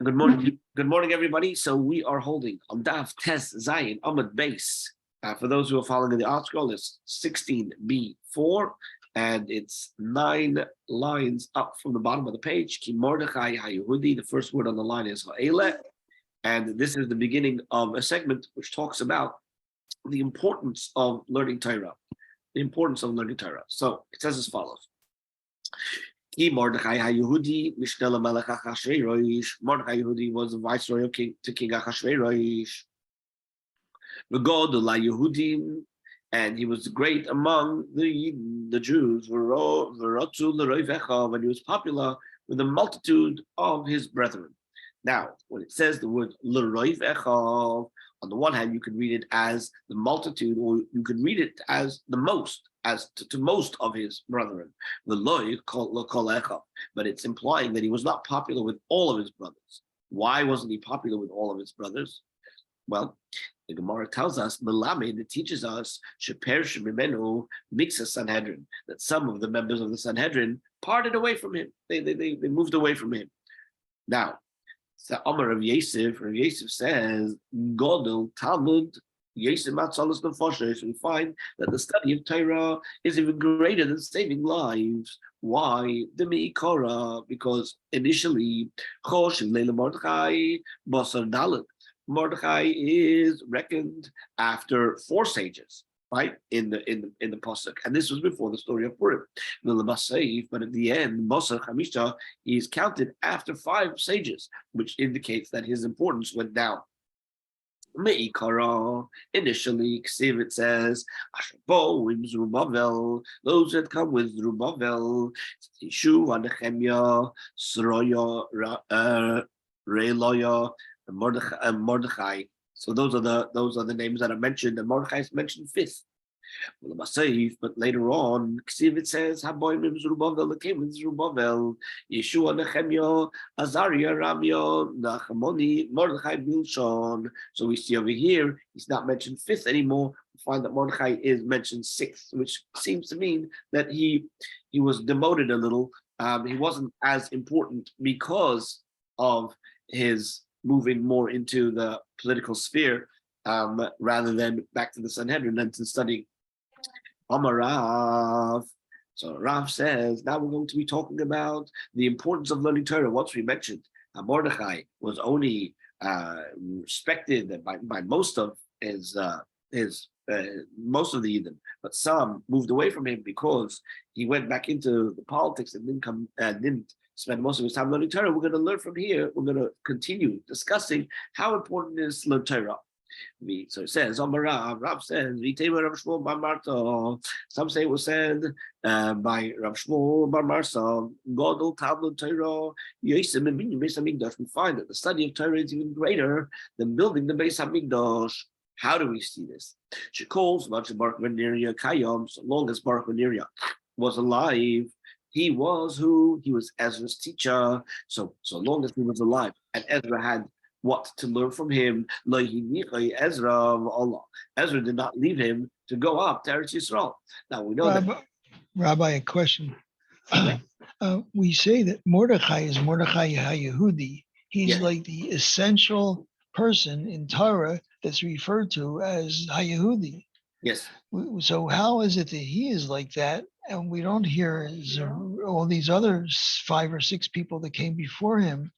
Good morning. Good morning, everybody. So we are holding on Daf Tes Zayin Amud Base. For those who are following in the art scroll, it's 16b4, and it's 9 lines up from the bottom of the page. Ki Mordechai HaYehudi. The first word on the line is Ha'ele, and this is the beginning of a segment which talks about the importance of learning Torah. The importance of learning Torah. So it says as follows. Mordechai HaYehudi, Mishneh LaMelech Achashverosh. Mordechai HaYehudi was the viceroy of King Achashverosh. V'godol HaYehudim, and he was great among the Jews. V'rotzu l'roivecha, and he was popular with the multitude of his brethren. Now, when it says the word l'roivecha, on the one hand, you can read it as the multitude, or you can read it as the most, as to most of his brethren. But it's implying that he was not popular with all of his brothers. Why wasn't he popular with all of his brothers? Well, the Gemara tells us, Melamed, it teaches us, Sanhedrin, that some of the members of the Sanhedrin parted away from him. They moved away from him. Now, the Amar of Yosef says, Godel Talmud, Yosef Matzalas Nefoshes. We find that the study of Torah is even greater than saving lives. Why? The Meikora, because initially, Mordechai is reckoned after 4 sages, right? In the pasuk, and this was before the story of Purim. But at the end, Basar Chamisha is counted after 5 sages, which indicates that his importance went down. Meikara, initially, Ksiv, it says, Ashbo in Zerubbabel, those that come with Zerubbabel, Yeshua, Nehemiah, Sroya, Reloya, and Mordechai. So those are the names that are mentioned, and Mordechai is mentioned 5th. But later on, it says, Haboim Zerubbabel, that came with Zerubbabel, Yeshua, Nehemiah, Azariah, Ramia, Nachamoni, Mordechai, Bilshon. So we see over here, he's not mentioned 5th anymore. We find that Mordechai is mentioned 6th, which seems to mean that he was demoted a little. He wasn't as important because of his moving more into the political sphere, rather than back to the Sanhedrin and to studying. Amarav. So Rav says, now we're going to be talking about the importance of learning Torah. Once we mentioned Mordechai was only respected by most of his most of the Eden, but some moved away from him because he went back into the politics and didn't spend most of his time learning Torah. We're going to learn from here. We're going to continue discussing how important it is to learn Torah. So it says, Rav says, some say it was said by Rav Shmuel Bar Marsa, Godel Talmud Torah, Yosem and Beis Hamikdash. We find that the study of Torah is even greater than building the Beis Hamikdash. How do we see this? She calls much of Baruch ben Neriah Kayam, so long as Baruch ben Neriah was alive. He was who? He was Ezra's teacher. So long as he was alive, and Ezra had what to learn from him. Ezra did not leave him to go up to Eretz Yisrael. Now we know that. Rabbi, a question. We say that Mordechai is Mordechai HaYehudi. He's like the essential person in Torah that's referred to as HaYehudi. Yes. So how is it that he is like that, and we don't hear all these other 5 or 6 people that came before him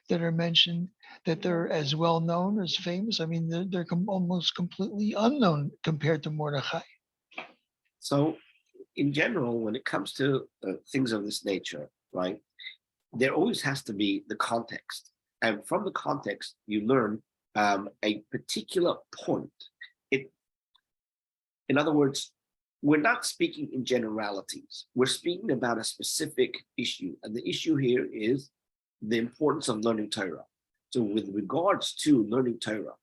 that are mentioned, that they're as well known, as famous? I mean, they're almost completely unknown compared to Mordechai. So, in general, when it comes to things of this nature, right, there always has to be the context, and from the context, you learn a particular point. In other words, we're not speaking in generalities. We're speaking about a specific issue, and the issue here is the importance of learning Torah. So with regards to learning Torah,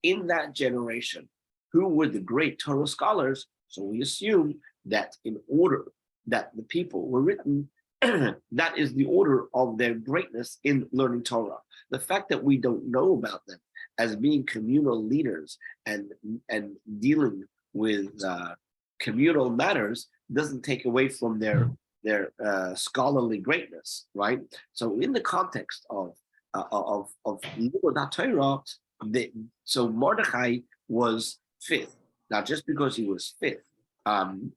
in that generation, who were the great Torah scholars? So we assume that in order that the people were written, that is the order of their greatness in learning Torah. The fact that we don't know about them as being communal leaders and dealing with communal matters doesn't take away from their scholarly greatness, right? So in the context of Limud Torah. So Mordechai was fifth. Now, just because he was fifth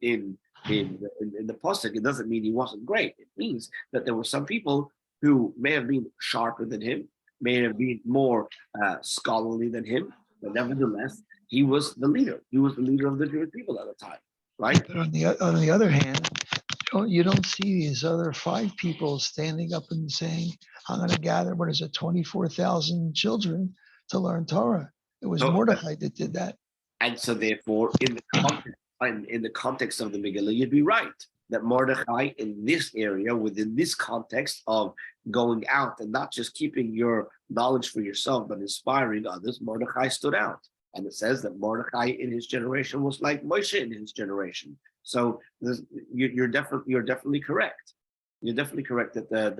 in the pasuk, it doesn't mean he wasn't great. It means that there were some people who may have been sharper than him, may have been more scholarly than him, but nevertheless, he was the leader. He was the leader of the Jewish people at the time, right? But on the other hand, you don't see these other five people standing up and saying, I'm going to gather, 24,000 children to learn Torah. It was So, Mordechai that did that. and so therefore, in the context of the Megillah, you'd be right that Mordechai in this area, within this context of going out and not just keeping your knowledge for yourself, but inspiring others, Mordechai stood out. And it says that Mordechai in his generation was like Moshe in his generation. So you're definitely correct. You're definitely correct that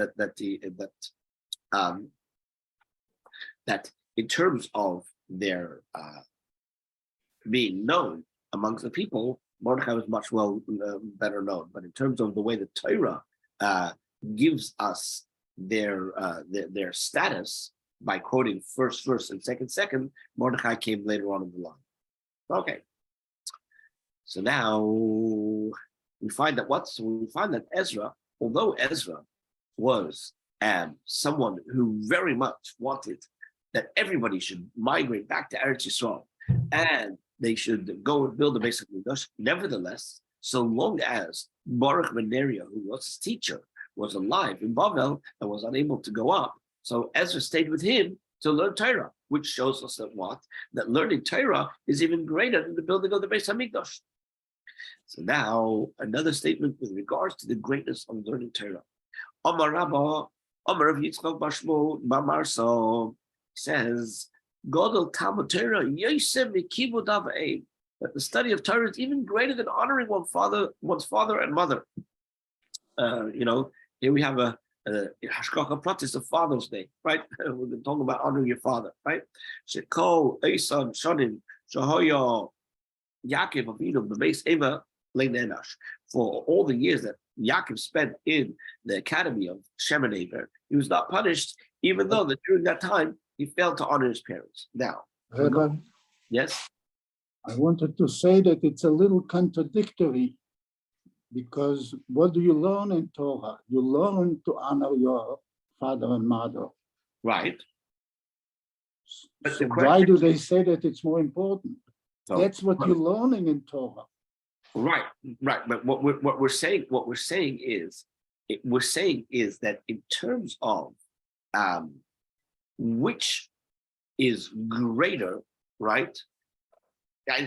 in terms of their being known amongst the people, Mordechai was much better known. But in terms of the way the Torah gives us their status by quoting first, and second, Mordechai came later on in the line. Okay. So now we find that Ezra, although Ezra was someone who very much wanted that everybody should migrate back to Eretz Yisrael and they should go and build a basic Mikdash. Nevertheless, so long as Baruch ben Neriah, who was his teacher, was alive in Bavel and was unable to go up, so Ezra stayed with him to learn Torah, which shows us that learning Torah is even greater than the building of the Beis Hamikdash. So now another statement with regards to the greatness of learning Torah. Amar Rabba, Amar of Yitzchok Bashmo Bamarso says, Godel Talmud Torah Yosem Mikibud Avei, that the study of Torah is even greater than honoring one's father and mother. Here we have a Hashgacha Pratis of Father's Day, right? We've been talking about honoring your father, right? Shekol Eisan Shonim Shahoya Yaakov Avinu B'Beis Eva Leinenash. For all the years that Yaakov spent in the academy of Shem and Eber, he was not punished, even though that during that time he failed to honor his parents. Now, Rabbi, yes, I wanted to say that it's a little contradictory, because what do you learn in Torah? You learn to honor your father and mother. right. But So why do they say that it's more important? So, That's what you're learning in Torah. Right. But what we're saying is that in terms of which is greater, right?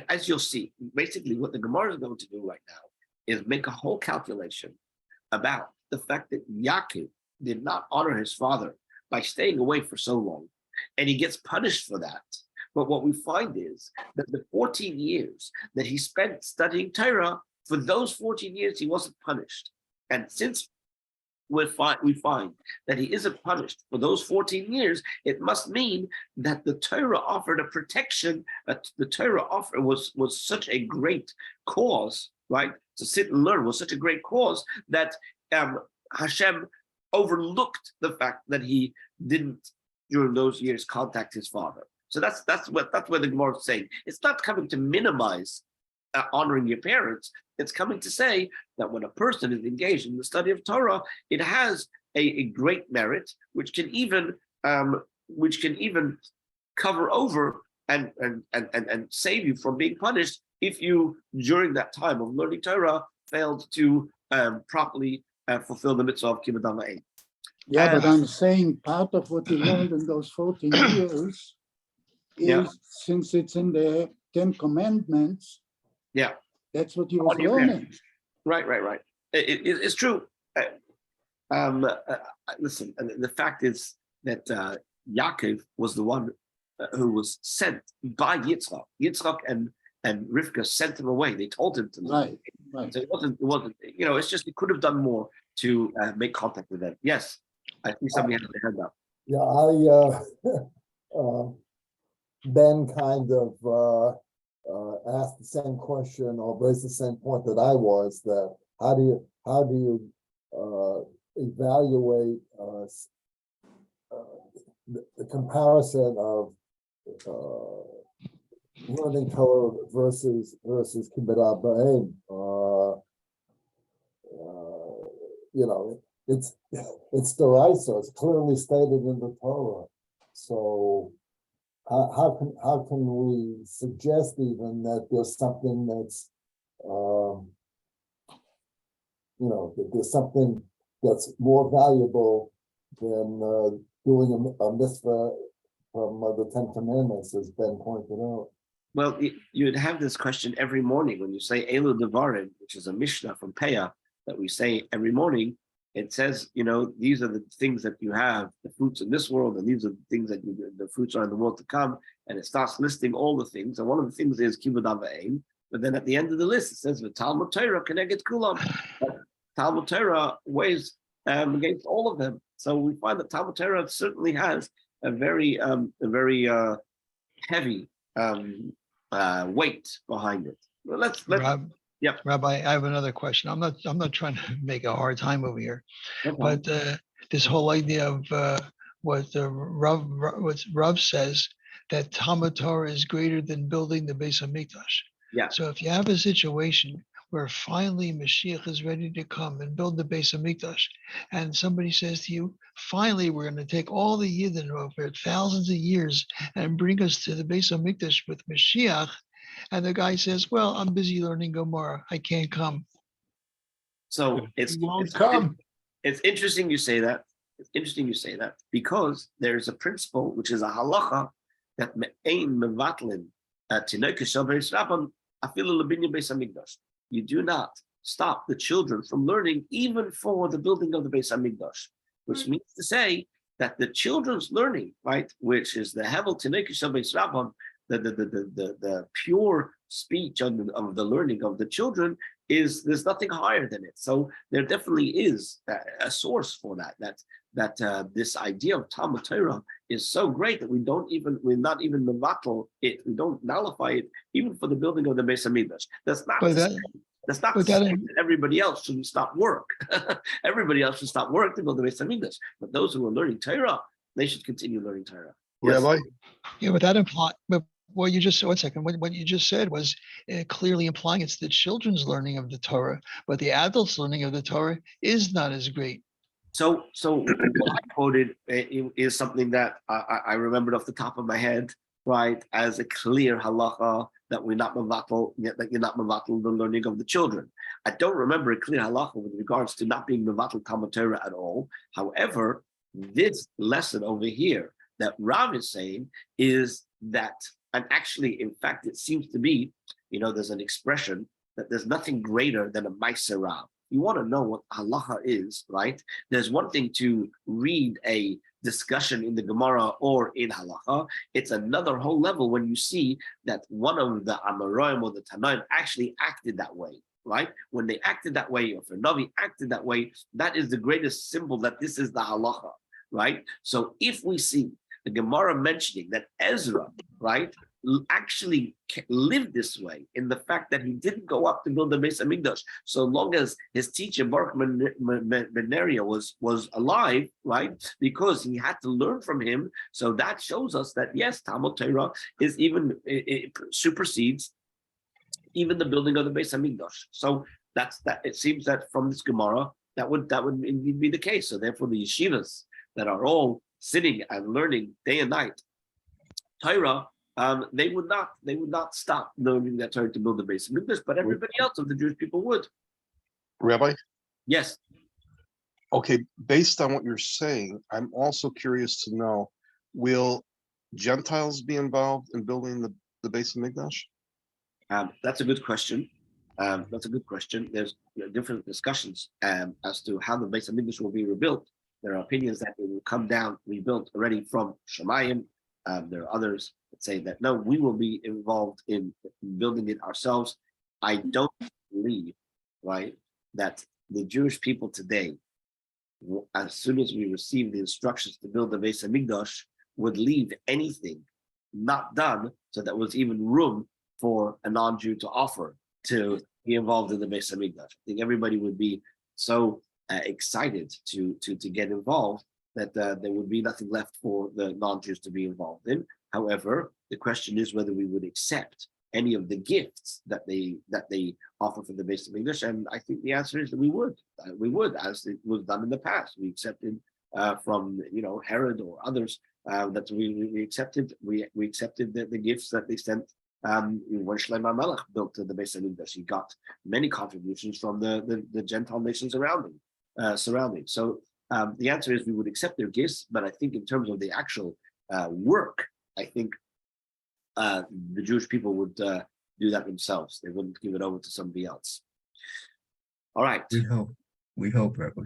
As you'll see, basically what the Gemara is going to do right now is make a whole calculation about the fact that Yaakov did not honor his father by staying away for so long, and he gets punished for that. But what we find is that the 14 years that he spent studying Torah, for those 14 years he wasn't punished. And since we find that he isn't punished for those 14 years, it must mean that the Torah offered a protection, that the Torah offer was such a great cause, right? To sit and learn was such a great cause that Hashem overlooked the fact that he didn't, during those years, contact his father. So that's what the Gemara is saying. It's not coming to minimize honoring your parents. It's coming to say that when a person is engaged in the study of Torah, it has a great merit, which can even cover over and save you from being punished if you, during that time of learning Torah, failed to properly fulfill the mitzvah of Kibbud Ha'Ma'ed. Yeah, but I'm saying part of what you learned in those 14 years is, since it's in the 10 Commandments, that's what you was learning. Right. It's true. Listen, the fact is that Yaakov was the one who was sent by Yitzchok. Yitzchok and Rivka sent him away. They told him to leave. Right. So it wasn't. It's just he could have done more to make contact with them. Yes, I think somebody had their hand up. Yeah, Ben kind of asked the same question or raised the same point that I was, that how do you evaluate the comparison of learning Torah versus Kibbutz B'Aim, you know, it's deraisa. It's clearly stated in the Torah. So how can we suggest even that there's something that's you know, that there's something that's more valuable than doing a mitzvah from the Ten Commandments, as Ben pointed out. Well, you'd have this question every morning when you say Elu Devarim, which is a Mishnah from Peah that we say every morning. It says, you know, these are the things that you have, the fruits in this world, and these are the things that the fruits are in the world to come. And it starts listing all the things. And one of the things is Kibbutz Avim. But then at the end of the list, it says, the Talmud Torah Keneged Kulam. Talmud Torah weighs against all of them. So we find that Talmud Torah certainly has a very heavy weight behind it. Well, let's yeah. Rabbi, I have another question. I'm not trying to make a hard time over here, but this whole idea of what Rav says, that Talmud Torah is greater than building the Beis Hamikdash. Yeah. So if you have a situation where finally Mashiach is ready to come and build the Beis Hamikdash, and somebody says to you, finally we're going to take all the Yidden over thousands of years and bring us to the Beis Hamikdash with Mashiach, and the guy says, well, I'm busy learning Gemara, I can't come. So it's interesting you say that. It's interesting you say that, because there's a principle which is a halacha that me'ein mevatlin tinokei shel beis rabban afilu lebinya beis hamikdash. You do not stop the children from learning even for the building of the Beis Hamikdash, which means to say that the children's learning, right, which is the Hevel Tinokei Shel Beis Rabban, the pure speech of the learning of the children, there's nothing higher than it. So there definitely is a source for that this idea of Talmud Torah is so great that we're not even mevatel it, we don't nullify it even for the building of the Beis Hamikdash. That's not to say that everybody else shouldn't stop work. Everybody else should stop work to build the Beis Hamikdash. But those who are learning Torah, they should continue learning Torah. Yes. Rabbi? Yeah, but that implies, but what you just, 1 second, what you just said was clearly implying it's the children's learning of the Torah, but the adults' learning of the Torah is not as great. So what I quoted is something that I remembered off the top of my head, right, as a clear halacha that we're not mevatel, that you're not mevatel the learning of the children. I don't remember a clear halacha with regards to not being mevatel Talmud Torah at all. However, this lesson over here that Rav is saying is that, and actually, in fact, it seems to be, there's an expression that there's nothing greater than a ma'aser Rav. You want to know what halacha is, right? There's one thing to read a discussion in the Gemara or in halacha. It's another whole level when you see that one of the Amoraim or the Tanaim actually acted that way, right? When they acted that way, or if a Navi acted that way, that is the greatest symbol that this is the halacha, right? So if we see the Gemara mentioning that Ezra, right, actually lived this way in the fact that he didn't go up to build the Beis Hamikdash, so long as his teacher Baruch ben Neriah was alive, right? Because he had to learn from him. So that shows us that yes, Talmud Torah is it supersedes even the building of the Beis Hamikdash. So that's that. It seems that from this Gemara that would indeed be the case. So therefore, the yeshivas that are all sitting and learning day and night Torah, they would not stop learning that Torah to build the Beis Hamikdash, but everybody else of the Jewish people would. Rabbi? Yes. Okay, based on what you're saying, I'm also curious to know, will Gentiles be involved in building the Beis Hamikdash? That's a good question. There's different discussions as to how the Beis Hamikdash will be rebuilt. There are opinions that it will come down rebuilt already from Shemayim. There are others that say that no, we will be involved in building it ourselves. I don't believe, right, that the Jewish people today, as soon as we receive the instructions to build the Beis Hamikdash, would leave anything not done so that was even room for a non-Jew to offer to be involved in the Beis Hamikdash. I think everybody would be so excited to get involved that there would be nothing left for the non-Jews to be involved in. However, the question is whether we would accept any of the gifts that they offer for the base of English, and I think the answer is that we would, as it was done in the past. We accepted from Herod or others that we accepted the gifts that they sent. When Shlomo Melech built the base of English, he got many contributions from the Gentile nations surrounding. So the answer is we would accept their gifts, but I think in terms of the actual work, I think the Jewish people would do that themselves. They wouldn't give it over to somebody else. All right. We hope, Rabbi.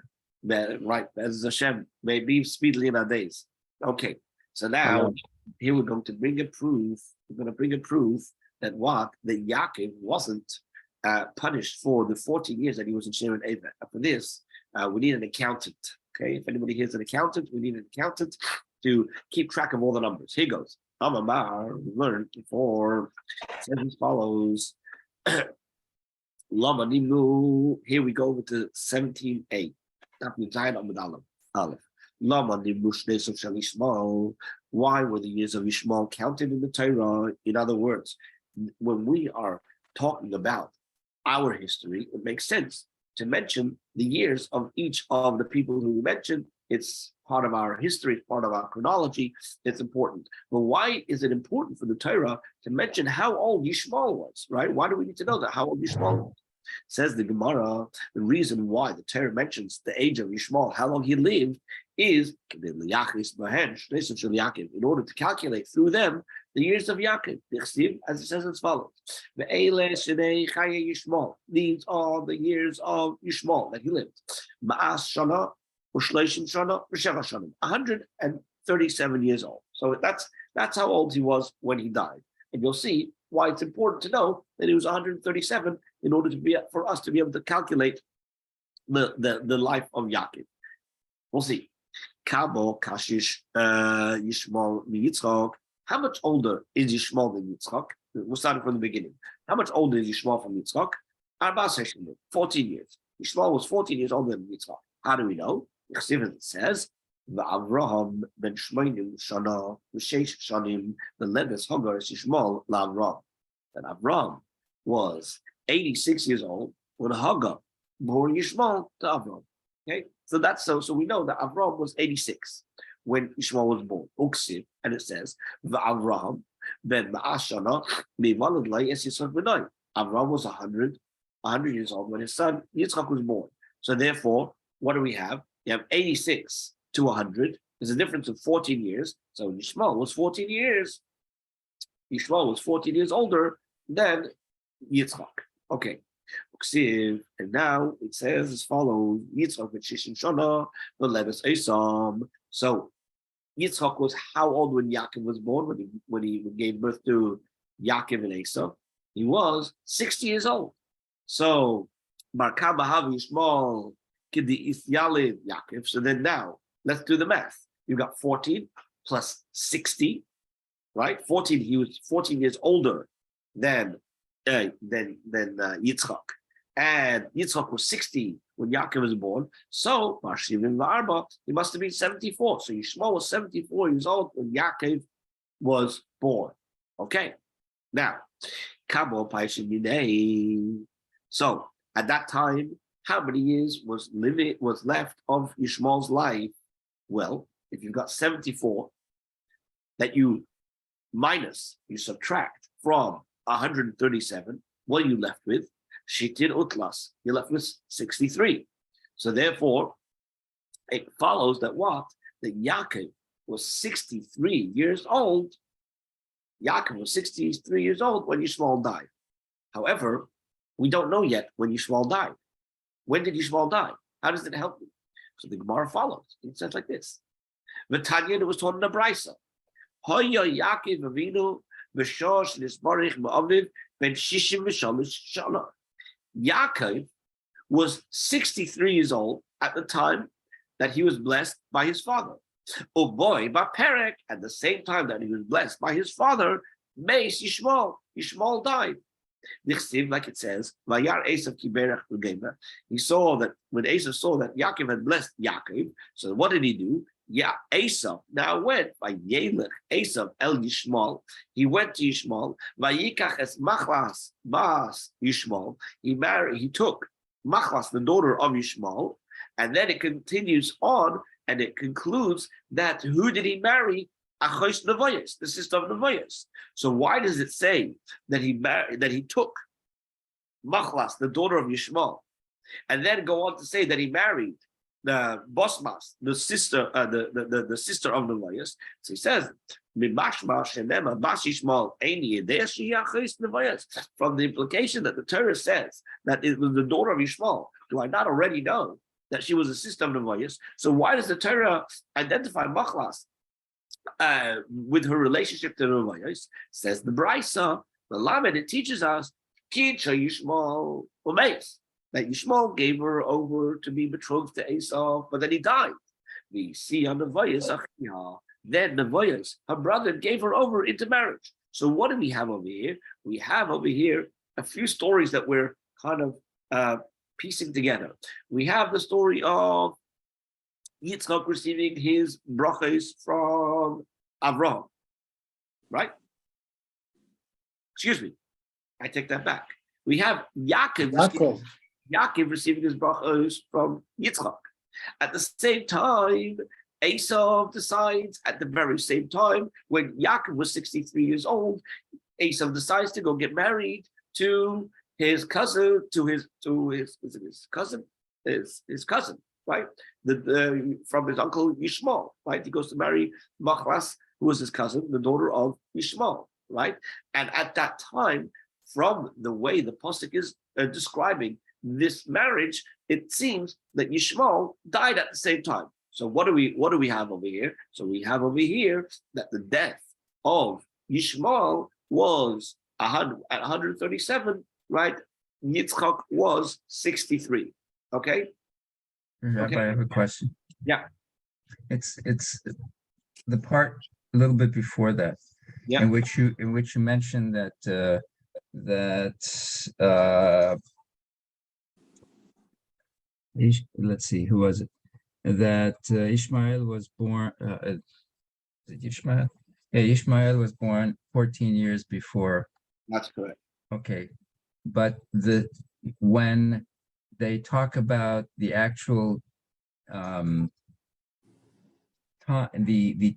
Right, as Hashem, maybe speedily in our days. Okay, so now here we're going to bring a proof. We're going to bring a proof that Yaakov wasn't punished for the 14 years that he was in Shem and Eva. For this, we need an accountant. Okay, if anybody here is an accountant, we need an accountant to keep track of all the numbers. Here goes. Amamar, we learned before. It says as follows. Lama Nimu. Here we go with the 17a. Why were the years of Yishmael counted in the Torah? In other words, when we are talking about our history, it makes sense to mention the years of each of the people who we mentioned. It's part of our history, part of our chronology. It's important. But why is it important for the Torah to mention how old Yishmael was, right? Why do we need to know that, how old Yishmael was? Says the Gemara, the reason why the Torah mentions the age of Yishmael, how long he lived, is in order to calculate through them the years of Yaakov. As it says as follows: these are the years of Yishmael that he lived. 137 years old. So that's how old he was when he died. And you'll see why it's important to know that he was 137 in order for us to be able to calculate the life of Yaakov. We'll see. Kabo Kashish Yishmael Yitzchok. How much older is Yishmael than Yitzchok? We'll start from the beginning. How much older is Yishmael from Yitzchok? 14 years. Yishmael was 14 years older than Yitzchok. How do we know? It says, Avraham ben Shmoinim Shana V'Sheish Shanim the Leves Hagar Yishmael LaAvraham. That Avraham was 86 years old when Hagar bore Yishmael to Avraham. Okay, so that's so we know that Avraham was 86 when Yishmael was born. Uksiv, and it says, Avraham ben Ma'ashana Mivalad Lai Es Yitzchak B'nai. Avraham was 100 years old when his son Yitzchak was born. So therefore, what do we have? You have 86 to 100. There's a difference of 14 years. So Yishmael was 14 years. Yishmael was 14 years older than Yitzchak. Okay. And now it says as follows: Yitzchak ben Shishin Shana v'Leves Esam. So Yitzchak was how old when Yaakov was born? When he gave birth to Yaakov and Esau, he was 60 years old. So Barka Bahav Yishmael Kidi Isyalid Yaakov. So then now let's do the math. You got 14 plus 60, right? 14. He was 14 years older than Yitzchak, and Yitzchak was 60 when Yaakov was born. So he must have been 74. So Yishmael was 74 years old when Yaakov was born. Okay, now so at that time, how many years was left of Yishmael's life? Well, if you've got 74 that you subtract from 137, what are you left with? Shitin Utlas. You're left with 63. So therefore, it follows that that Yaakov was 63 years old. Yaakov was 63 years old when Yishmael died. However, we don't know yet when Yishmael died. When did Yishmael die? How does it help you? So the Gemara follows. It says like this. V'tanya, it was taught in the Brisa. Hoya Yaakov Avinu v'shosh nisbarich ma'aviv ben shishim v'shalosh shana. Yaakov was 63 years old at the time that he was blessed by his father. Oh boy, Baperek, at the same time that he was blessed by his father, Meis Yishmael. Yishmael died. Like it says, he saw that when Esau saw that Yaakov had blessed Yaakov, so what did he do? Yeah, Esav now went by Yelech, Esav El Yishmael. He went to Yishmael. Vayikach es Machlas Bas Yishmael. He took Machlas, the daughter of Yishmael, and then it continues on and it concludes that who did he marry? Achos Nevoyas, the sister of Nevoyas. So why does it say that he took Machlas, the daughter of Yishmael, and then go on to say that he married the Bosmas, the sister, the sister of Nevoyas? So he says, from the implication that the Torah says that it was the daughter of Yishmael, do I not already know that she was a sister of Nevoyas? So why does the Torah identify Machlas with her relationship to Nevoyas? Says the Brisa, the Lamed, it teaches us Yishmael Umeis, that Yishmael gave her over to be betrothed to Esau, but then he died. We see on Nevoyas, then Nevoyas, her brother, gave her over into marriage. So what do we have over here? We have over here a few stories that we're kind of piecing together. We have the story of Yitzchok receiving his brachos from Avraham, right? Excuse me, I take that back. We have Yaakov receiving his brachos from Yitzchok. At the same time, Esau decides, at the very same time, when Yaakov was 63 years old, Esau decides to go get married to his cousin, his cousin, right? From his uncle Yishmael, right? He goes to marry Machlas, who was his cousin, the daughter of Yishmael, right? And at that time, from the way the pasuk is describing this marriage, it seems that Yishmael died at the same time. So what do we have over here? So we have over here that the death of Yishmael was at 137, right? Yitzchok was 63. Okay. Rabbi, I have a question. Yeah. It's the part a little bit before that, yeah, in which you mentioned that let's see, who was it? That Ishmael was born. Is it Ishmael? Yeah, Ishmael was born 14 years before. That's correct. Okay, but when they talk about the actual the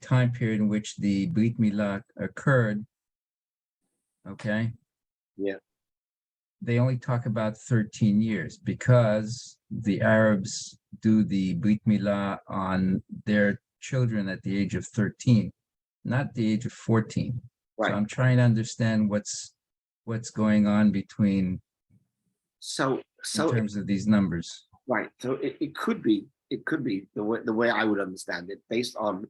time period in which the Brit Milah occurred, okay, yeah, they only talk about 13 years because the Arabs do the Brit Milah on their children at the age of 13, not the age of 14. right. So I'm trying to understand what's going on between in terms of these numbers. Right. So it could be the way I would understand it, based on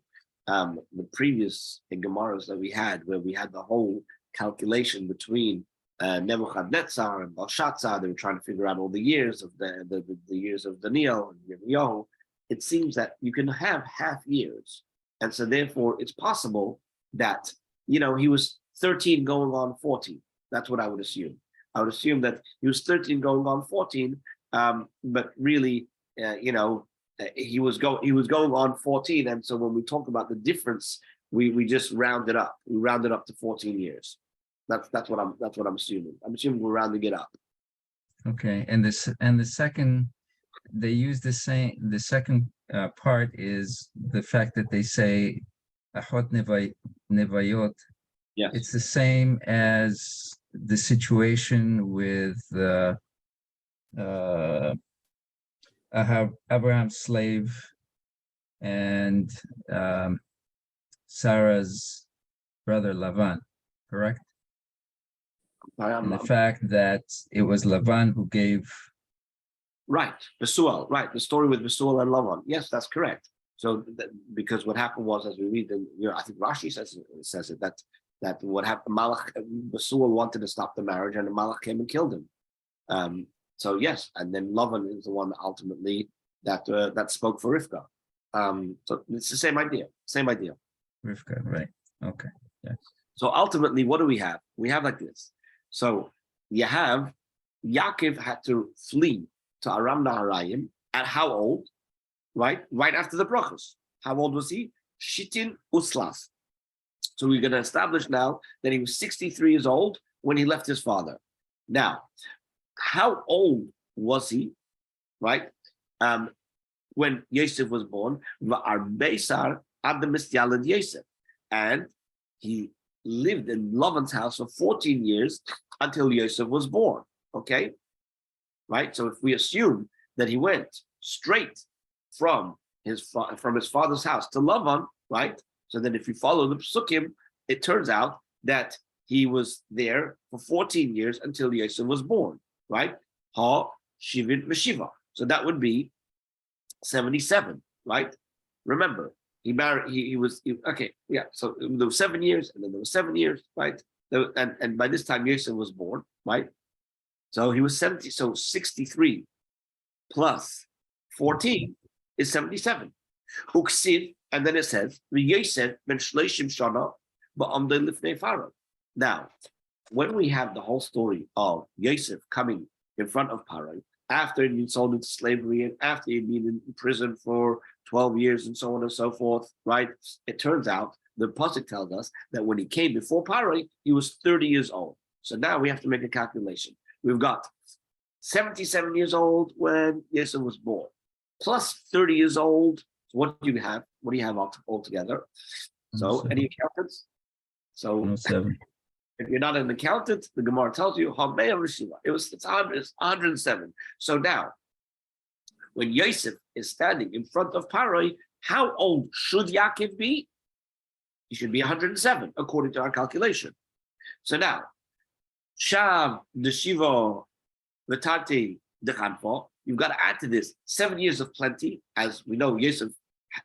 the previous Gemaras that we had, where we had the whole calculation between Nebuchadnezzar and Belshazzar. They were trying to figure out all the years of the years of Daniel and Yirmiyahu. It seems that you can have half years, and so therefore it's possible that he was 13 going on 14. That's what I would assume. I would assume that he was 13 going on 14, but really, he was going on 14, and so when we talk about the difference, we just round it up. We round it up to 14 years. That's what I'm assuming. I'm assuming we're rounding it up. Okay, and the second, they use the second part is the fact that they say Achot Nevayot. Yes. It's the same as the situation with Abraham's slave and Sarah's brother Lavan, correct? And the fact that it was Lavan who gave. Right, Besuel, right, the story with Besuel and Lavan. Yes, that's correct. So because what happened was, as we read, I think Rashi says it, that what happened, Besuel wanted to stop the marriage, and the Malach came and killed him. So yes, and then Lavan is the one that ultimately that spoke for Rivka. So it's the same idea. Rivka, right? Okay. Yeah. So ultimately, what do we have? We have like this. So you have Yaakov had to flee to Aram Naharayim at how old? Right after the brachos. How old was he? Shitin Uslas. So we're going to establish now that he was 63 years old when he left his father. Now, how old was he, right? When Yosef was born, and he lived in Lavan's house for 14 years until Yosef was born. Okay, right? So if we assume that he went straight from his father's house to Lavan, right? So then if you follow the psukim, it turns out that he was there for 14 years until Yosef was born, right? Ha Shivin Meshiva. So that would be 77, right? Remember, he married, okay, yeah. So there were 7 years, and then there were 7 years, right? And by this time, Yosef was born, right? So he was 70, so 63 plus 14 is 77. Uksiv, and then it says, Yosef ben Shloshim Shana ba'amdei lifnei Pharaoh. Now, when we have the whole story of Yosef coming in front of Pharaoh, after he'd been sold into slavery and after he'd been in prison for 12 years and so on and so forth, right? It turns out, the pasuk tells us that when he came before Pharaoh, he was 30 years old. So now we have to make a calculation. We've got 77 years old when Yosef was born, plus 30 years old. So what do you have? What do you have altogether? So any accountants? So 107. if you're not an accountant, the Gemara tells you it's 107. So now, when Yosef is standing in front of Pharaoh, how old should Yaakov be? He should be 107, according to our calculation. So now, Shav Neshiva Vatati Dechanfo, you've got to add to this 7 years of plenty, as we know Yosef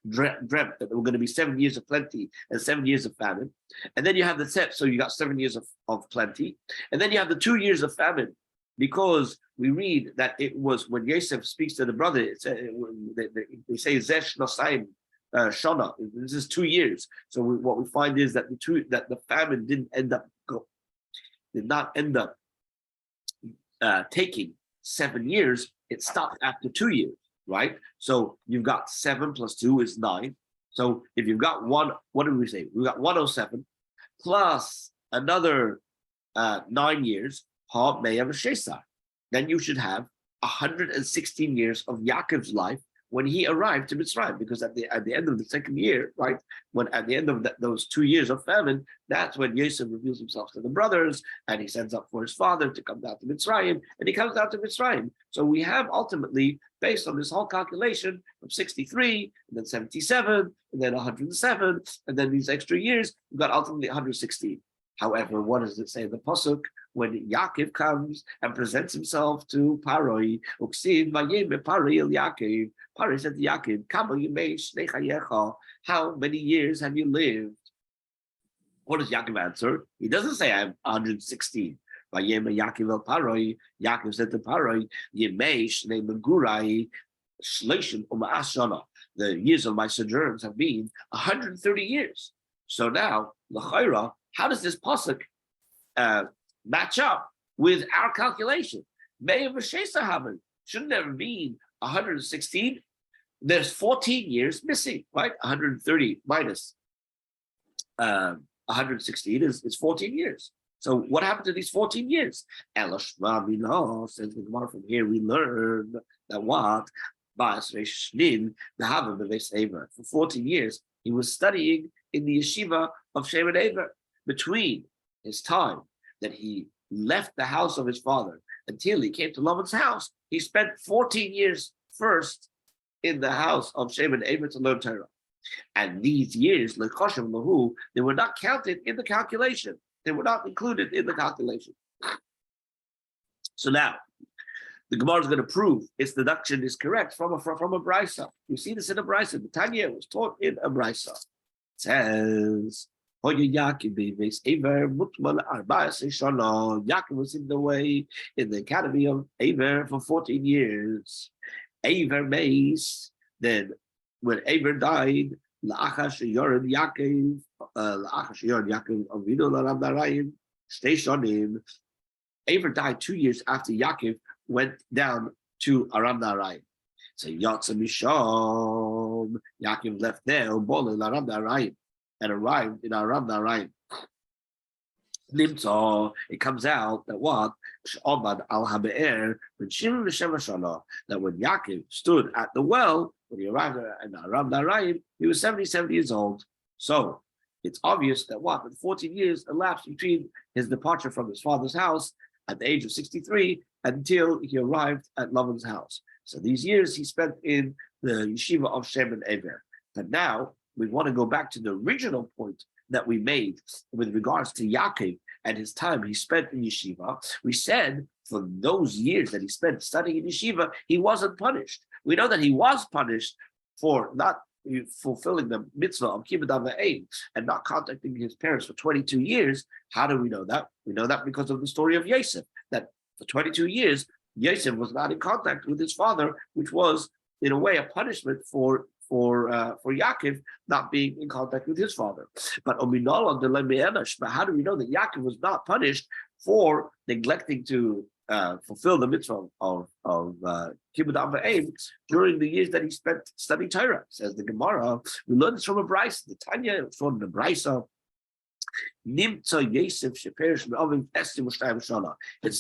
dreamt that there were going to be 7 years of plenty and 7 years of famine. And then you have the set, so you got 7 years of plenty. And then you have the 2 years of famine, because we read that it was when Yosef speaks to the brother, they say Zesh Nosaim Shana. This is 2 years. So what we find is that the famine did not end up taking 7 years. It stopped after 2 years. Right? So you've got 7 plus 2 is 9. So if you've got one, what did we say? We've got 107 plus another 9 years, then you should have 116 years of Yaakov's life when he arrived to Mitzrayim, because at the end of the second year, right, when at the end of those 2 years of famine, that's when Yosef reveals himself to the brothers, and he sends up for his father to come down to Mitzrayim, and he comes down to Mitzrayim. So we have ultimately, based on this whole calculation, from 63, and then 77, and then 107, and then these extra years, we've got ultimately 116. However, what does it say in the pasuk when Yaakov comes and presents himself to Paroi? Paroi said to Yaakov, how many years have you lived? What does Yaakov answer? He doesn't say I'm 116. Yaakov said to Paroi, the years of my sojourns have been 130 years. So now, l'chayra, how does this pasuk match up with our calculation? Shouldn't there have been 116? There's 14 years missing, right? 130 minus 116 is 14 years. So what happened to these 14 years? Says the Gemara, from here we learn that what? For 14 years, he was studying in the yeshiva of Shem and Ever. Between his time that he left the house of his father until he came to Lavan's house, he spent 14 years first in the house of Shem and Ever to learn Torah. And these years, they were not counted in the calculation. They were not included in the calculation. So now, the Gemara is going to prove its deduction is correct from a brisa. You see this in a brisa. The Tanya was taught in a brisa. It says, Yaakov was in the way in the academy of Aver for 14 years. Aver Mace, then when Aver died, Aver died 2 years after Yaakov went down to Aram Naharaim. So Yatsa Misham, Yaakov left there, and arrived in Aram Naraim. Nimtza, it comes out that what? Sh'omad al Habe'er, that when Yaakov stood at the well, when he arrived in Aram Naraim, he was 70 years old. So it's obvious that what? 14 years elapsed between his departure from his father's house at the age of 63 until he arrived at Lavan's house. So these years he spent in the yeshiva of Shem and Eber. But now we want to go back to the original point that we made with regards to Yaakov and his time he spent in yeshiva. We said for those years that he spent studying in yeshiva, he wasn't punished. We know that he was punished for not fulfilling the mitzvah of kibbud avayim and not contacting his parents for 22 years. How do we know that? We know that because of the story of Yosef, that for 22 years, Yosef was not in contact with his father, which was in a way a punishment for Yaakov not being in contact with his father. But how do we know that Yaakov was not punished for neglecting to fulfill the mitzvah of kibbud avayim during the years that he spent studying Torah? Says the Gemara. We learned this from a brisa. The Tanya from the brisa. It's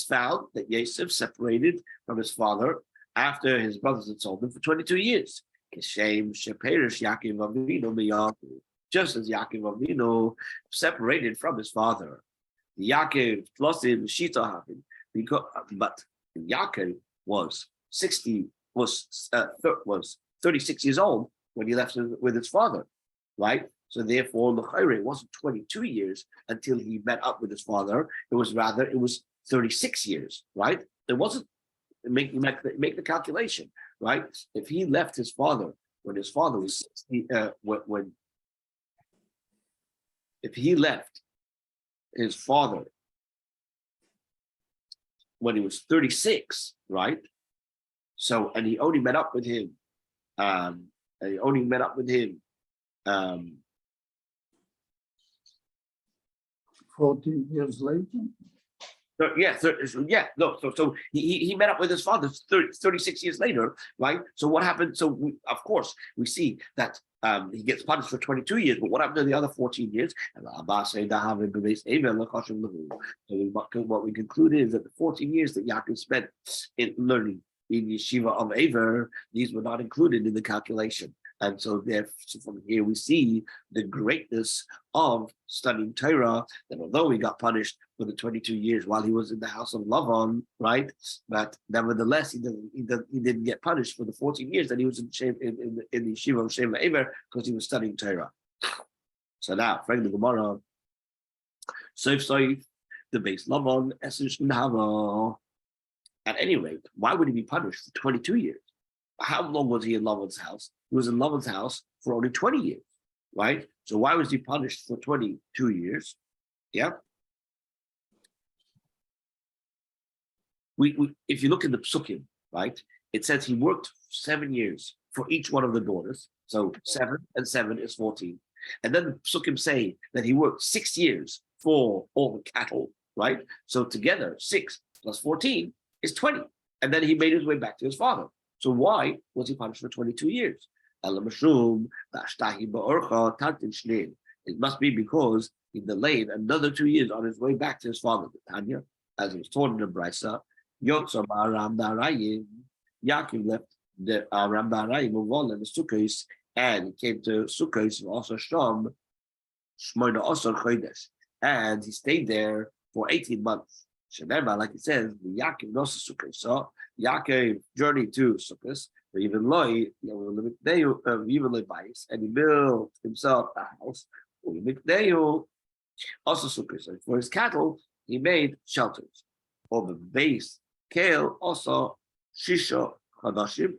found that Yosef separated from his father after his brothers had sold him for 22 years. Just as Yaakov Avinu separated from his father. Yaakov but Yaakov was 36 years old when he left with his father, right? So therefore, it wasn't 22 years until he met up with his father. It was 36 years, right? It wasn't, make the calculation, right? If he left his father when his father was 60, if he left his father when he was 36, right? So, and he only met up with him, 14 years later. So he met up with his father 36 years later, right? So what happened? So of course we see that he gets punished for 22 years, but what happened to the other 14 years? So what we conclude is that the 14 years that Yaakov spent in learning in yeshiva of Aver, these were not included in the calculation. And so from here we see the greatness of studying Torah, that although he got punished for the 22 years while he was in the house of Lavan, right? But nevertheless, he didn't get punished for the 14 years that he was in the yeshiva of Shem Ever because he was studying Torah. So now, Frank the Gemara, Soif, the base Lavan, Esesh Nahava. At any rate, why would he be punished for 22 years? How long was he in Lavan's house? He was in Lavan's house for only 20 years, right? So why was he punished for 22 years? Yeah. If you look in the Psukim, right, it says he worked 7 years for each one of the daughters. So 7 and 7 is 14. And then the Psukim say that he worked 6 years for all the cattle, right? So together, 6 plus 14 is 20. And then he made his way back to his father. So why was he punished for 22 years? It must be because he delayed another 2 years on his way back to his father, Tanya, as it was taught in the Brisa. Yaakov left the Aram Naraim and the Sukkos, and he came to Sukkos also Shom, Shmoina Osor Chodesh, and he stayed there for 18 months. Shemema, like it says, Yaakov knows Sukkos. So Yaakov journeyed to Sukkos, even Loi, and he built himself a house. Also Sukkos. And for his cattle, he made shelters. On the base, Kale also Shisha Hadashim,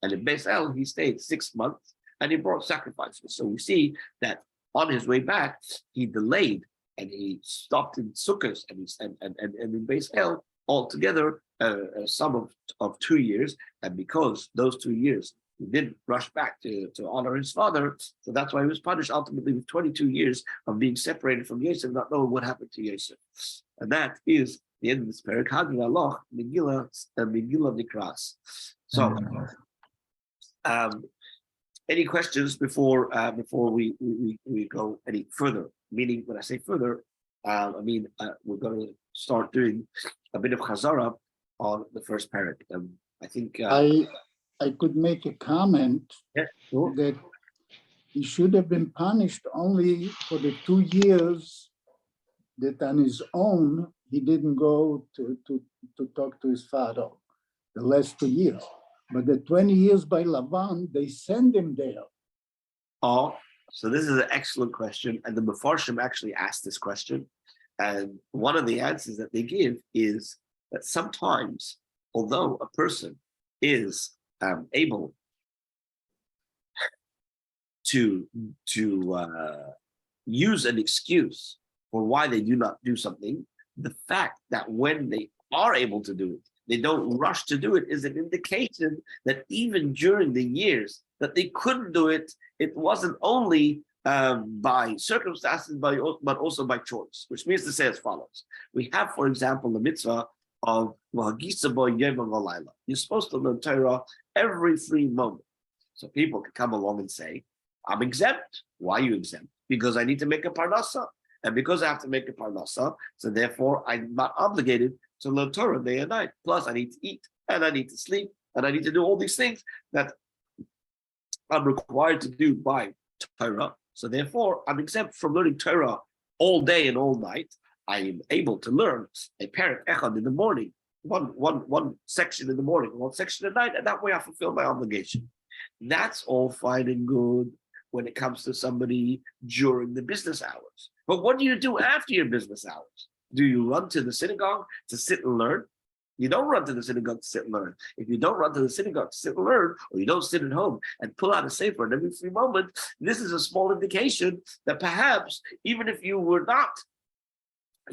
and in Beis El, he stayed 6 months and he brought sacrifices. So we see that on his way back, he delayed and he stopped in Sukkot and in Beis El altogether a sum of 2 years. And because those 2 years he didn't rush back to honor his father, so that's why he was punished ultimately with 22 years of being separated from Yosef, not knowing what happened to Yosef. And that is the end of this parak, Megilla Nikras. So, any questions before we go any further? Meaning, when I say further, I mean we're going to start doing a bit of chazara on the first parak. I think I could make a comment that he should have been punished only for the 2 years that on his own he didn't go to talk to his father, the last 2 years. But the 20 years by Lavan, they send him there. Oh, so this is an excellent question. And the Mefarshim actually asked this question. And one of the answers that they give is that sometimes, although a person is able to use an excuse for why they do not do something, the fact that when they are able to do it, they don't rush to do it is an indication that even during the years that they couldn't do it, it wasn't only by circumstances, but also by choice, which means to say as follows. We have, for example, the mitzvah of you're supposed to learn Torah every free moment. So people can come along and say, I'm exempt. Why are you exempt? Because I need to make a parnasa. And because I have to make a parnasa, so therefore I'm not obligated to learn Torah day and night. Plus I need to eat, and I need to sleep, and I need to do all these things that I'm required to do by Torah. So therefore I'm exempt from learning Torah all day and all night. I am able to learn a parak echad in the morning, one section in the morning, one section at night, and that way I fulfill my obligation. That's all fine and good when it comes to somebody during the business hours. But what do you do after your business hours? Do you run to the synagogue to sit and learn? You don't run to the synagogue to sit and learn. If you don't run to the synagogue to sit and learn, or you don't sit at home and pull out a sefer at every free moment, this is a small indication that perhaps even if you were not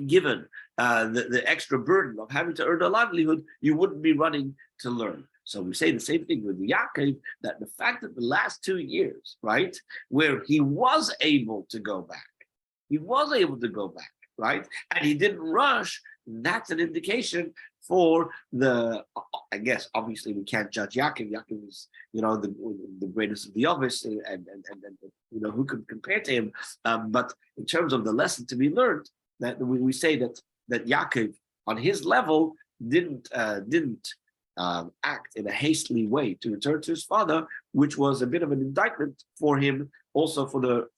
given the extra burden of having to earn a livelihood, you wouldn't be running to learn. So we say the same thing with Yaakov, that the fact that the last 2 years, right, where he was able to go back, right, and he didn't rush, that's an indication for the, I guess, obviously we can't judge Yaakov. Yaakov is, the greatest of the obvious, and who could compare to him? But in terms of the lesson to be learned, that we say that Yaakov on his level didn't act in a hastily way to return to his father, which was a bit of an indictment for him also for the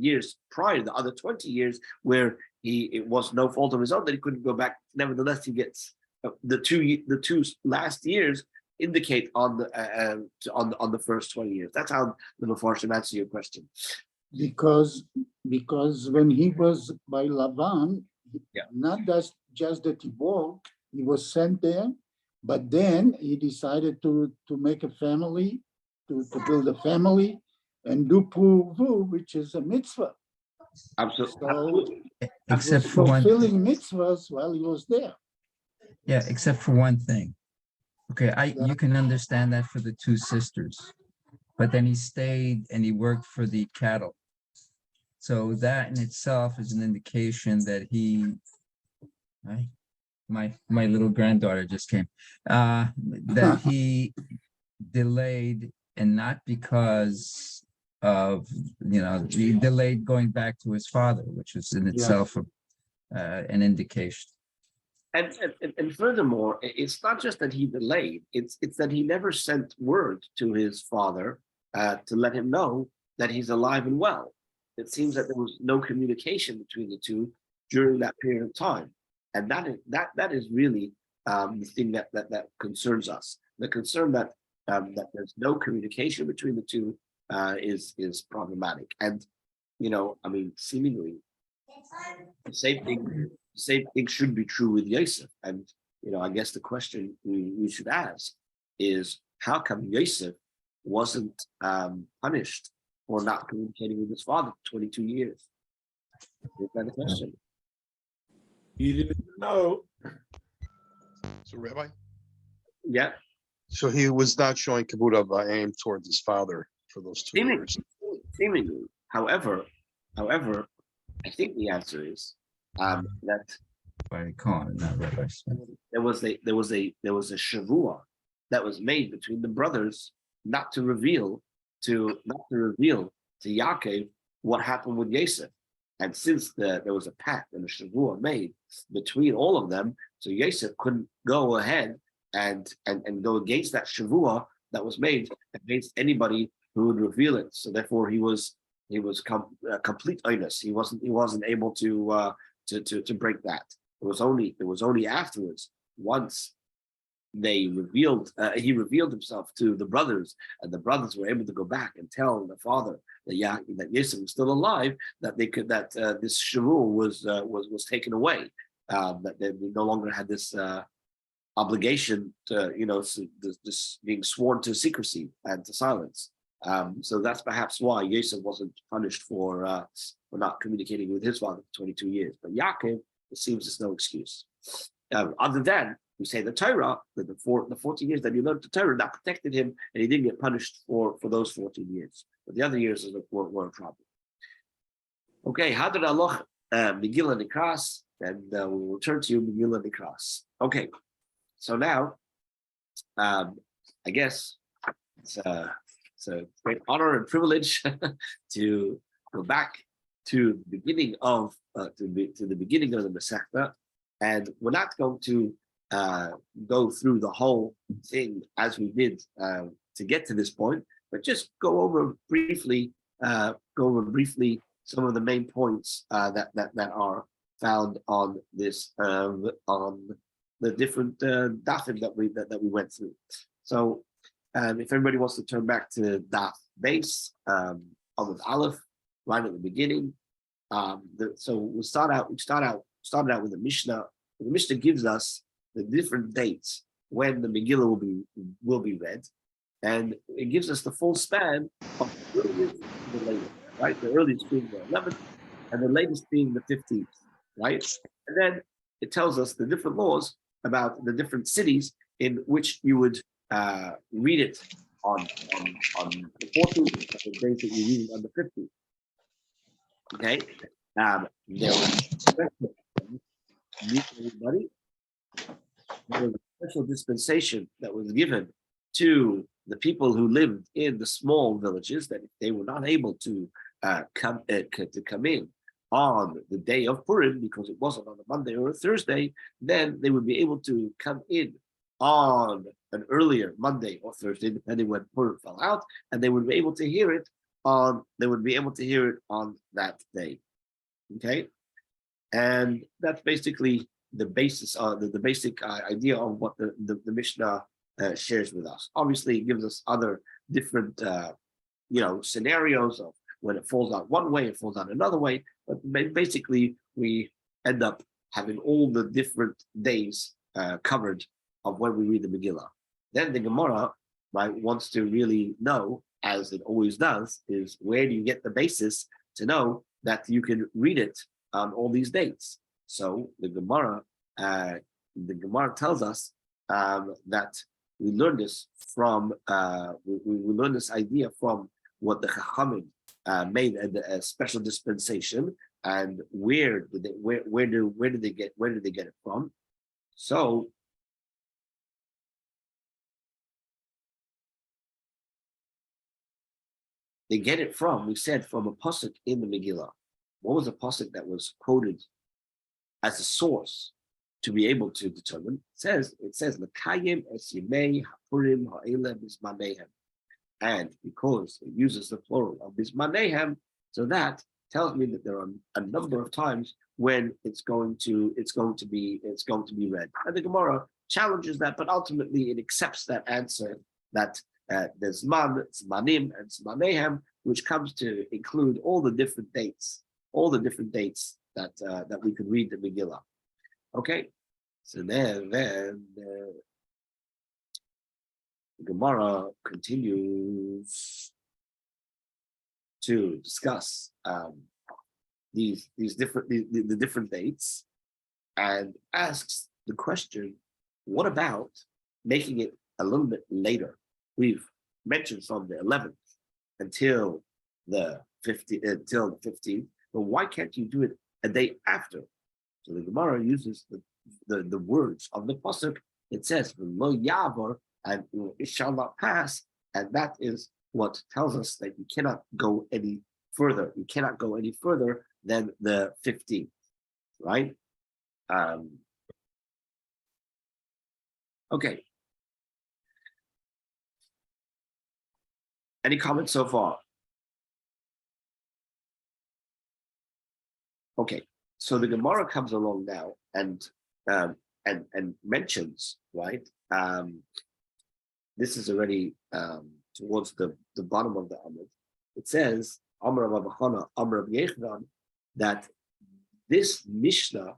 years prior, the other 20 years, where it was no fault of his own that he couldn't go back. Nevertheless, he gets the two last years indicate on the first 20 years. That's how the Mefarshim answer your question. Because when he was by Lavan, not just that he walked, he was sent there, but then he decided to make a family, to build a family, and do pruvu, which is a mitzvah. Absolutely. So except he was for fulfilling mitzvahs while he was there. Yeah, except for one thing. Okay, you can understand that for the two sisters, but then he stayed and he worked for the cattle. So that in itself is an indication that my little granddaughter just came, that he delayed, and not because of, he delayed going back to his father, which is in itself an indication. And furthermore, it's not just that he delayed, it's that he never sent word to his father to let him know that he's alive and well. It seems that there was no communication between the two during that period of time. And that is really the thing that concerns us. The concern that there's no communication between the two is problematic. And seemingly the same thing should be true with Yosef. And I guess the question we should ask is, how come Yosef wasn't punished for not communicating with his father for 22 years? Is that the question? He didn't know. So, Rabbi? Yeah. So he was not showing kabud of aim towards his father for those 2 years. Seemingly. However, I think the answer is that if I recall, not Rabbi Smith. There was a shavua that was made between the brothers not to reveal to Yaakov what happened with Yosef. And since there was a pact and a shavua made between all of them, so Yosef couldn't go ahead and go against that shavua that was made against anybody who would reveal it. So therefore, he was complete onus. He wasn't able to break that. It was only afterwards, once he revealed himself to the brothers, and the brothers were able to go back and tell the father that Yosef was still alive, that this shavua was taken away, that they no longer had this obligation to, this being sworn to secrecy and to silence. So that's perhaps why Yosef wasn't punished for not communicating with his father for 22 years. But Yaakov, it seems there's no excuse. Other than we say the Torah, that the 14 years that he learned the Torah, that protected him, and he didn't get punished for those 14 years. But the other years were a problem. Okay, Hadar Aloch, Megilla Nikras, and we will turn to you, Megilla Nikras. Okay, so now, I guess it's a great honor and privilege to go back to the beginning of the beginning of the Masechta, and we're not going to go through the whole thing as we did to get to this point, but just go over briefly some of the main points that are found on this on the different dafim that we went through. So if everybody wants to turn back to daf base on the Aleph right at the beginning, so we started out with the Mishnah. The Mishnah gives us the different dates when the Megillah will be read, and it gives us the full span of the earliest to the latest, right? The earliest being the 11th, and the latest being the 15th, right? And then it tells us the different laws about the different cities in which you would read it on the 14th, the days that you read it on the 15th. Okay, there was everybody. There was a special dispensation that was given to the people who lived in the small villages, that if they were not able to come in on the day of Purim, because it wasn't on a Monday or a Thursday, then they would be able to come in on an earlier Monday or Thursday, depending when Purim fell out, and they would be able to hear it on that day. Okay, and that's basically the basis of the basic idea of what the Mishnah shares with us. Obviously, it gives us other different scenarios of when it falls out one way, it falls out another way, but basically we end up having all the different days covered of when we read the Megillah. Then the Gemara, right, wants to really know, as it always does, is where do you get the basis to know that you can read it on all these dates? So the Gemara tells us that we learn this from we learn this idea from what the Chachamim made a special dispensation, and where did they get it from? So they get it from, we said, from a pasuk in the Megillah. What was a pasuk that was quoted as a source to be able to determine? It says L'kayim es yimei hapurim ha'eleh bismanehem, and because it uses the plural of bismanehem, so that tells me that there are a number of times when it's going to be read. And the Gemara challenges that, but ultimately it accepts that answer that there's zmanim, and zmanehem, which comes to include all the different dates that we could read the Megillah. Okay, so then the Gemara continues to discuss these different dates, and asks the question, what about making it a little bit later? We've mentioned from the 11th until the 15th, but why can't you do it a day after? So the Gemara uses the words of the pasuk. It says lo yavor, and it shall not pass, and that is what tells us that you cannot go any further. You cannot go any further than the 15th, right? Okay. Any comments so far? Okay, so the Gemara comes along now and mentions, right? This is already towards the bottom of the Amud. It says Amar Rav Chana, Amar Rav Yechanan, that this Mishnah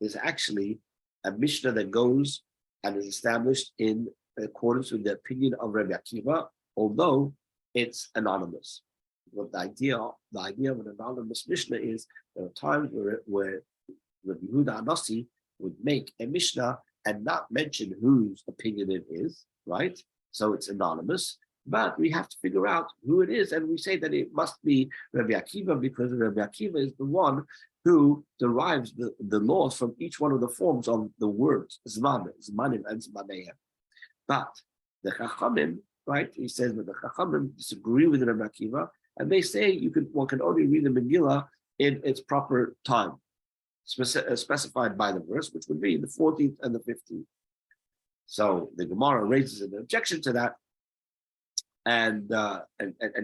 is actually a Mishnah that goes and is established in accordance with the opinion of Rabbi Akiva, although it's anonymous. What the idea of an anonymous Mishnah is, there are times where Rabbi Yehuda Anasi would make a Mishnah and not mention whose opinion it is, right? So it's anonymous, but we have to figure out who it is, and we say that it must be Rabbi Akiva because Rabbi Akiva is the one who derives the laws from each one of the forms of the words, Zman, Zmanim, and Zmaneim. But the Chachamim, right, he says that the Chachamim disagree with Rabbi Akiva, and they say one can only read the Megillah in its proper time, specified by the verse, which would be the 14th and the 15th. So the Gemara raises an objection to that, and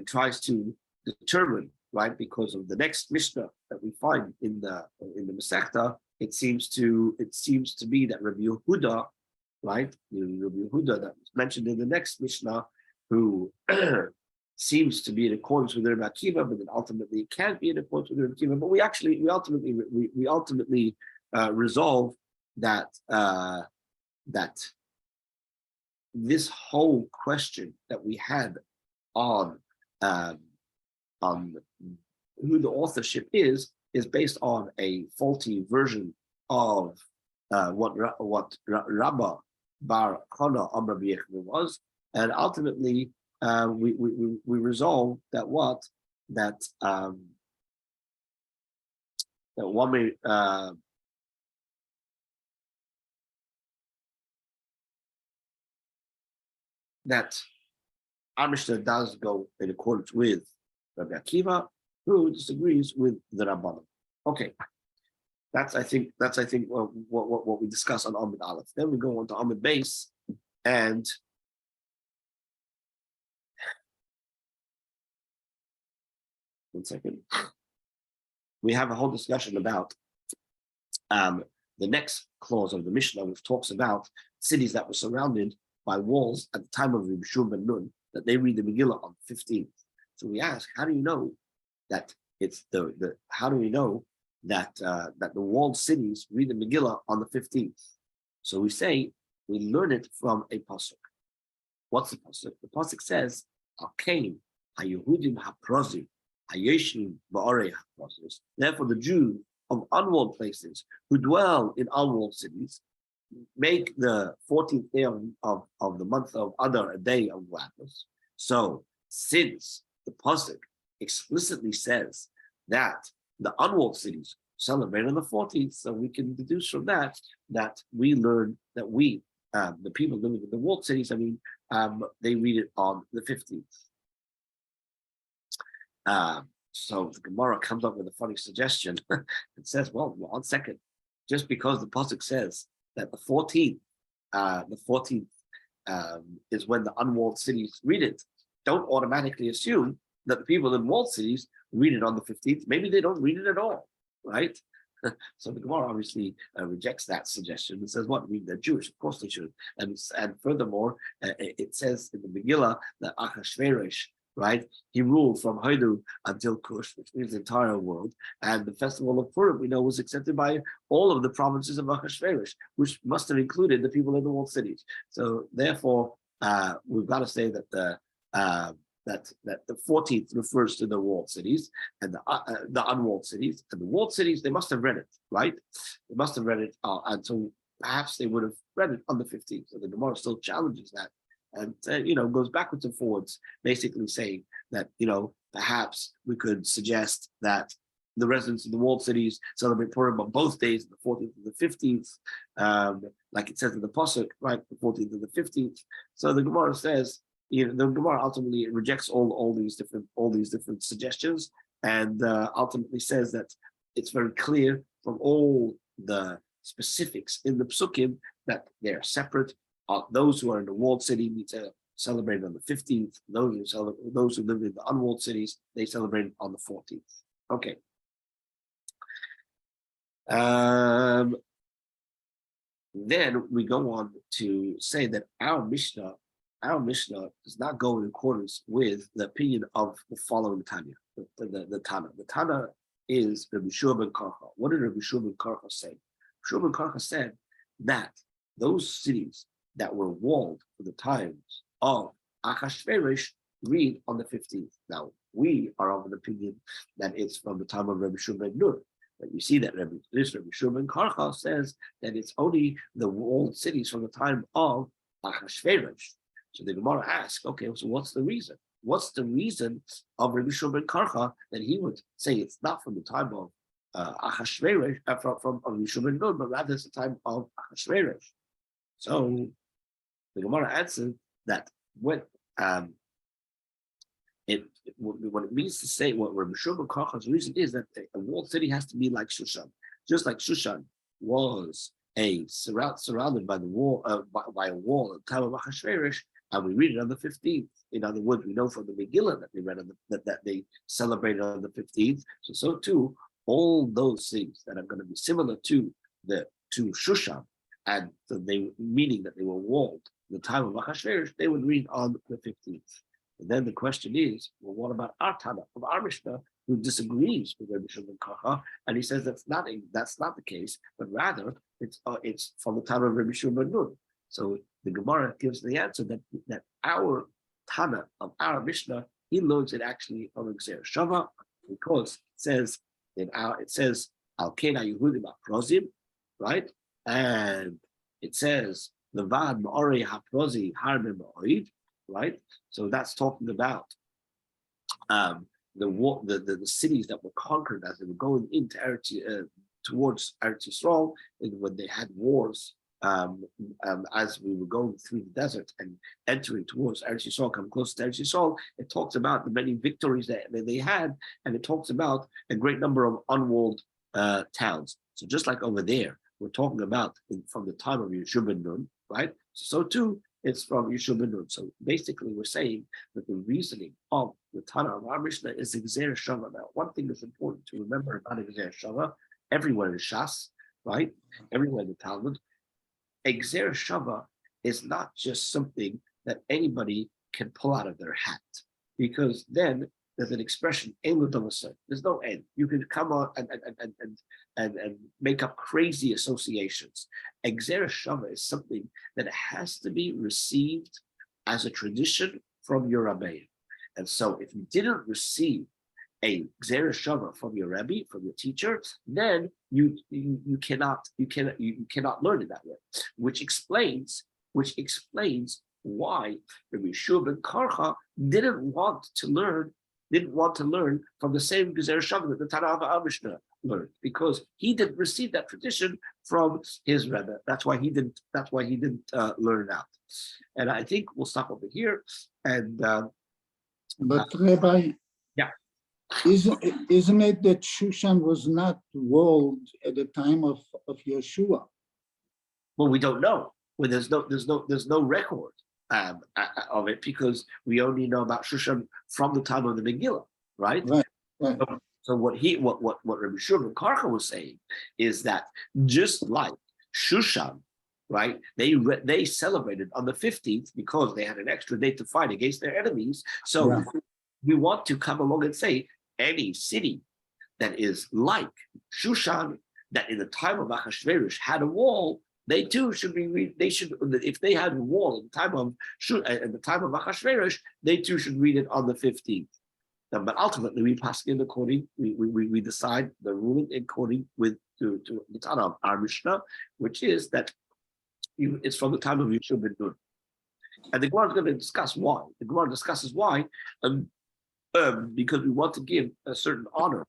tries to determine, right, because of the next Mishnah that we find in the Masechta, it seems to be that Rabbi Yehuda, right, Rabbi Yehuda that was mentioned in the next Mishnah, who seems to be in accordance with Rabbi Akiva, but then ultimately it can't be in accordance with Rabbi Akiva. But we ultimately resolve that that this whole question that we had on who the authorship is based on a faulty version of what Rabba Bar Chana Amar Rabbi Yechanan was, and ultimately we resolve that one may that our Mishnah does go in accordance with Rabbi Akiva, who disagrees with the Rabbanim. Okay, that's I think what we discuss on Amud Aleph. Then we go on to Amud Beis, and one second. We have a whole discussion about the next clause of the Mishnah, which talks about cities that were surrounded by walls at the time of Reb Shua ben Nun, that they read the Megillah on the 15th. So we ask, how do you know that it's how do we know that that the walled cities read the Megillah on the 15th? So we say we learn it from a pasuk. What's the pasuk? The pasuk says, "Alkein haYehudim haprozim hayeshim ba'arei haprozim." Therefore, the Jews of unwalled places who dwell in unwalled cities make the 14th day of the month of Adar a day of gladness. So, since the pasuk explicitly says that the unwalled cities celebrate on the 14th, so we can deduce from that we learn that the people living in the walled cities, they read it on the 15th. So the Gemara comes up with a funny suggestion. It says, well, 1 second, just because the pasuk says that the 14th is when the unwalled cities read it, don't automatically assume that the people in walled cities read it on the 15th. Maybe they don't read it at all, right? So the Gemara obviously rejects that suggestion and says, what, read they're Jewish? Of course they should. And furthermore, it says in the Megillah that Achashverosh, right, he ruled from Haidu until Kush, which means the entire world. And the festival of Purim, we know, was accepted by all of the provinces of Achashverosh, which must have included the people in the walled cities. So therefore, we've got to say that the 14th refers to the walled cities and the unwalled cities. And the walled cities, they must have read it, right? They must have read it, and so perhaps they would have read it on the 15th. So the Gemara still challenges that, and goes backwards and forwards, basically saying that perhaps we could suggest that the residents of the walled cities celebrate Purim on both days, the 14th and the 15th, like it says in the Pasuk, right, the 14th and the 15th. So the Gemara says, the Gemara ultimately rejects all these different suggestions, and ultimately says that it's very clear from all the specifics in the Psukim that they are separate. Those who are in the walled city need to celebrate on the 15th. Those who live in the unwalled cities, they celebrate on the 14th. Okay. Then we go on to say that our Mishnah does not go in accordance with the opinion of the following Tanya, the Tana. The Tana is Rabbi Shua ben Karcha. What did Rabbi Shua ben Karcha say? Shua ben Karcha said that those cities that were walled for the times of Achashverosh read on the 15th. Now, we are of an opinion that it's from the time of Rabbi Shua ben Nur. But you see that Rabbi Shua ben Karcha says that it's only the walled cities from the time of Achashverosh. So the Gemara asks, okay, so what's the reason? What's the reason of Rabbi Shua ben Karcha that he would say it's not from the time of Achashverosh, from Rabbi Shua ben Nun, but rather it's the time of Achashverosh? So the Gemara answered that what it means to say, what Rabbi Shua ben Karcha's reason is that a walled city has to be like Shushan, just like Shushan was surrounded by the wall by a wall at the time of Achashverosh, and we read it on the 15th. In other words, we know from the Megilla that they read on that they celebrated on the 15th. So too, all those things that are going to be similar to Shushan, and so meaning that they were walled in the time of Achashverosh, they would read on the 15th. And then the question is, well, what about our Tana, of our Mishnah, who disagrees with Rabbi Shua ben Karcha, and he says that's not the case, but rather it's from the time of Rabbi Shua ben Nun. So the Gemara gives the answer that our Tana of our Mishnah, he learns it actually from Gzeir Shava, because it says Al Kena Yehudim Haprozim, right? And it says Levad Ma'orei Haprozi Harbe Ma'oid, right? So that's talking about the cities that were conquered as they were going into towards Eretz Yisrael, and when they had wars, as we were going through the desert and entering towards Eretz Yisrael, coming close to Eretz Yisrael, it talks about the many victories that they had, and it talks about a great number of unwalled towns. So just like over there, we're talking about from the time of Yeshua ben Nun, right? So too, it's from Yeshua ben Nun. So basically, we're saying that the reasoning of the Tana of our Mishnah is Gzeir Shava. Now, one thing that's important to remember about Gzeir Shava, everywhere in Shas, right? Everywhere in the Talmud, Gzeir Shava is not just something that anybody can pull out of their hat, because then there's an expression, there's no end. You can come on and make up crazy associations. Gzeir Shava is something that has to be received as a tradition from your Rabbi. And so if you didn't receive a Gzeir Shava from your Rebbe, from your teacher, then you cannot learn it that way. Which explains why Rabbi Shua ben Karcha didn't want to learn from the same Gzeir Shava that the Tana of our Mishnah learned, because he didn't receive that tradition from his Rebbe. That's why he didn't learn it out. And I think we'll stop over here. And but Rabbi, yeah. Isn't it that Shushan was not walled at the time of Yeshua? Well, we don't know. Well, there's no record of it, because we only know about Shushan from the time of the Megilla, right? Right. So what Rabbi Shua ben Karcha was saying is that just like Shushan, right? They celebrated on the 15th because they had an extra day to fight against their enemies. So we want to come along and say any city that is like Shushan, that in the time of Achashverosh had a wall, they too should be. If they had a wall at the time of Achashverosh, they too should read it on the 15th. But ultimately, we pass in according. We decide the ruling according with to the Tana of our Mishnah, which is that it's from the time of Yeshua ben Nun. And the Gemara is going to discuss why. The Gemara discusses why, because we want to give a certain honor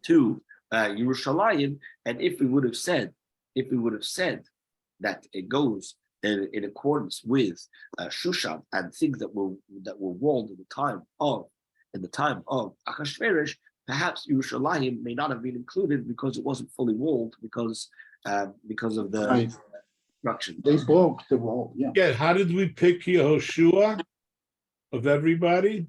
to Yerushalayim, and if we would have said that it goes in accordance with Shushan and things that were walled in the time of Achashverosh, perhaps Yerushalayim may not have been included because it wasn't fully walled because of the Right. destruction. They broke the wall, yeah. Yeah, how did we pick Yehoshua of everybody?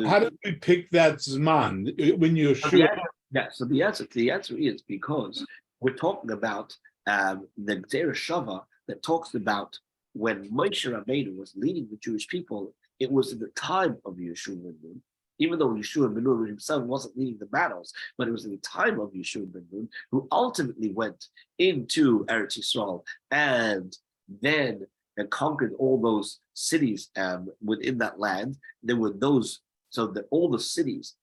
How did we pick that Zman when Yeshua? So the answer is because we're talking about the Gzera Shava that talks about when Moshe Rabbeinu was leading the Jewish people. It was in the time of Yeshua ben Nun, even though Yeshua ben Nun himself wasn't leading the battles, but it was in the time of Yeshua ben Nun, who ultimately went into Eretz Yisrael and then conquered all those cities within that land. There were those, so that all the cities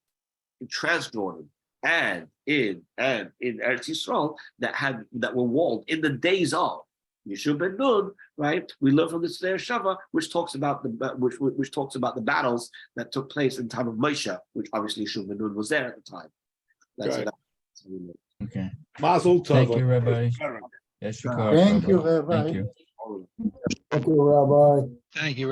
in Transjordan and in Eretz Yisrael that were walled in the days of Yeshua ben Nun, right? We learn from the Seder Shava, which talks about the battles that took place in the time of Moshe, which obviously Yeshua ben Nun was there at the time. That's Right. Okay. Mazel tov. Thank you, Rabbi. Yes, Thank you, Rabbi. Thank you. Thank you, Rabbi. Thank you, Rabbi.